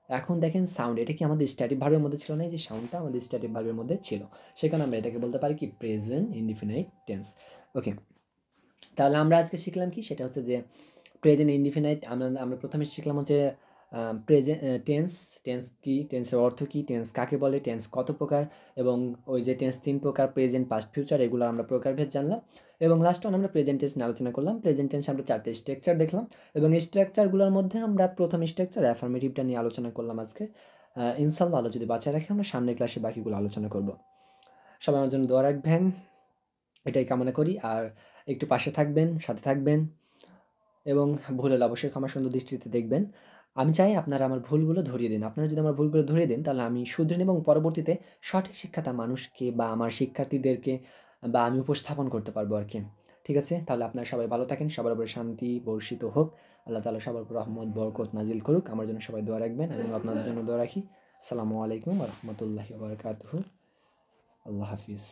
এখন দেখেন সাউন্ড, এটা কি আমাদের স্ট্যাটিক ভার্বের মধ্যে ছিল না, এই যে সাউন্ডটা আমাদের স্ট্যাটিক ভার্বের মধ্যে ছিল, সেখানে আমরা এটাকে বলতে পারি কি প্রেজেন্ট ইনডিফিনিট টেন্স। ওকে, তাহলে আমরা আজকে শিখলাম কি, সেটা হচ্ছে যে প্রেজেন্ট ইনডিফিনাইট। আমরা প্রথমে শিখলাম হচ্ছে প্রেজেন্ট টেন্স, টেন্স কি, টেন্সের অর্থ কী, টেন্স কাকে বলে, টেন্স কত প্রকার, এবং ওই যে টেন্স 3 প্রকার, প্রেজেন্ট, পাস্ট, ফিউচার, এগুলো আমরা প্রকারভেদ জানলাম। এবং লাস্ট ওয়ান আমরা প্রেজেন্ট টেন্স নিয়ে আলোচনা করলাম। প্রেজেন্ট টেন্স আমরা 4টে স্ট্রাকচার দেখলাম, এবং এই স্ট্রাকচারগুলোর মধ্যে আমরা প্রথম স্ট্রাকচার অ্যাফার্মেটিভটা নিয়ে আলোচনা করলাম আজকে। ইনশাআল্লাহ আলো যদি বাঁচিয়ে রাখে, আমরা সামনের ক্লাসে বাকিগুলো আলোচনা করব। সবাই আমার জন্য দোয়া রাখবেন, এটাই কামনা করি। আর একটু পাশে থাকবেন, সাথে থাকবেন, এবং ভুল হলে অবশ্যই ক্ষমা সুন্দর দৃষ্টিতে দেখবেন। আমি চাই আপনারা আমার ভুলগুলো ধরিয়ে দিন। আপনারা যদি আমার ভুলগুলো ধরিয়ে দেন, তাহলে আমি শুধরে নেব, এবং পরবর্তীতে সঠিক শিক্ষাটা মানুষকে বা আমার শিক্ষার্থীদেরকে বা আমি উপস্থাপন করতে পারবো আর কি। ঠিক আছে? তাহলে আপনারা সবাই ভালো থাকেন, সবার উপরে শান্তি বর্ষিত হোক। আল্লাহ তাআলা সবার উপর রহমত বরকত নাজিল করুক। আমার জন্য সবাই দোয়া রাখবেন, আমিও আপনাদের জন্য দোয়া রাখি। আসসালামু আলাইকুম ওয়া রাহমাতুল্লাহি ওয়া বারাকাতুহু। আল্লাহ হাফিজ।